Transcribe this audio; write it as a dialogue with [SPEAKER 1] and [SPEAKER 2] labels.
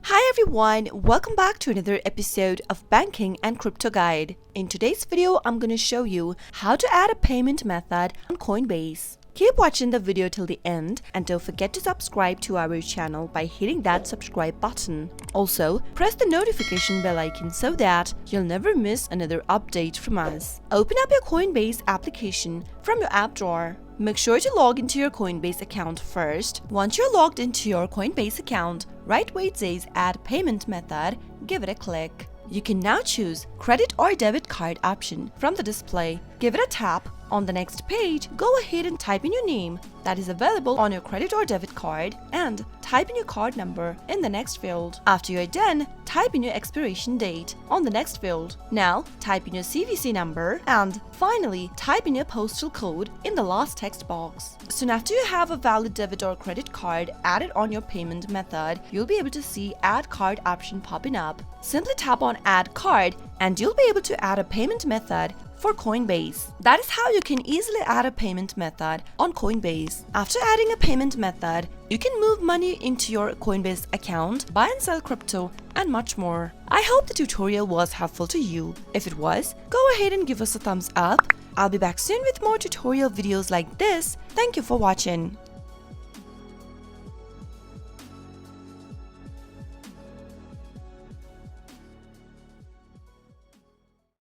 [SPEAKER 1] Hi everyone, welcome back to another episode of Banking and Crypto Guide. In today's video, I'm going to show you how to add a payment method on Coinbase. Keep watching the video till the end and don't forget to subscribe to our channel by hitting that subscribe button. Also, press the notification bell icon so that you'll never miss another update from us. Open up your Coinbase application from your app drawer. Make sure to log into your Coinbase account first. Once you're logged into your Coinbase account, right where it says Add Payment Method, give it a click. You can now choose credit or debit card option from the display. Give it a tap. On the next page, go ahead and type in your name that is available on your credit or debit card and type in your card number in the next field. After you're done, type in your expiration date on the next field. Now, type in your CVC number and finally type in your postal code in the last text box. Soon after you have a valid debit or credit card added on your payment method, you'll be able to see Add Card option popping up. Simply tap on Add Card and you'll be able to add a payment method for Coinbase. That is how you can easily add a payment method on Coinbase. After adding a payment method, you can move money into your Coinbase account, buy and sell crypto, and much more. I hope the tutorial was helpful to you. If it was, go ahead and give us a thumbs up. I'll be back soon with more tutorial videos like this. Thank you for watching.